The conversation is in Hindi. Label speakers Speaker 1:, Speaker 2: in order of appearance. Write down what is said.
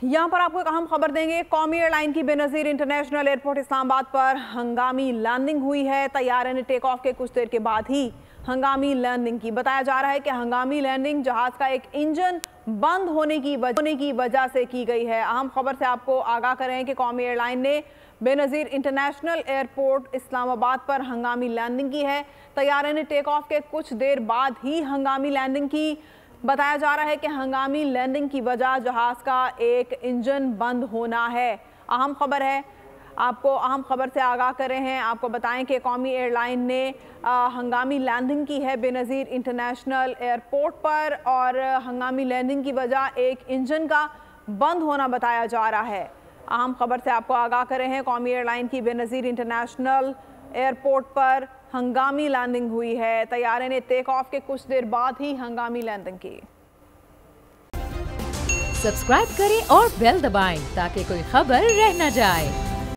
Speaker 1: यहाँ पर आपको एक अहम खबर देंगे। कौमी एयरलाइन की बेनज़ीर इंटरनेशनल एयरपोर्ट इस्लामाबाद पर हंगामी लैंडिंग हुई है। तैयारे ने टेक ऑफ के कुछ देर के बाद ही हंगामी लैंडिंग की। बताया जा रहा है कि हंगामी लैंडिंग जहाज का एक इंजन बंद होने की वजह से की गई है। अहम खबर से आपको आगाह करें कि कौमी एयरलाइन ने बेनज़ीर इंटरनेशनल एयरपोर्ट इस्लामाबाद पर हंगामी लैंडिंग की है। तैयारे ने टेक ऑफ के कुछ देर बाद ही हंगामी लैंडिंग की। बताया जा रहा है कि हंगामी लैंडिंग की वजह जहाज का एक इंजन बंद होना है। अहम खबर है, आपको अहम खबर से आगाह कर रहे हैं। आपको बताएं कि कौमी एयरलाइन ने हंगामी लैंडिंग की है बेनज़ीर इंटरनेशनल एयरपोर्ट पर और हंगामी लैंडिंग की वजह एक इंजन का बंद होना बताया जा रहा है। अहम खबर से आपको आगाह कर रहे हैं। कौमी एयरलाइन की बेनज़ीर इंटरनेशनल एयरपोर्ट पर हंगामी लैंडिंग हुई है। तैयारे ने टेक ऑफ के कुछ देर बाद ही हंगामी लैंडिंग की।
Speaker 2: सब्सक्राइब करें और बेल दबाएं ताकि कोई खबर रह न जाए।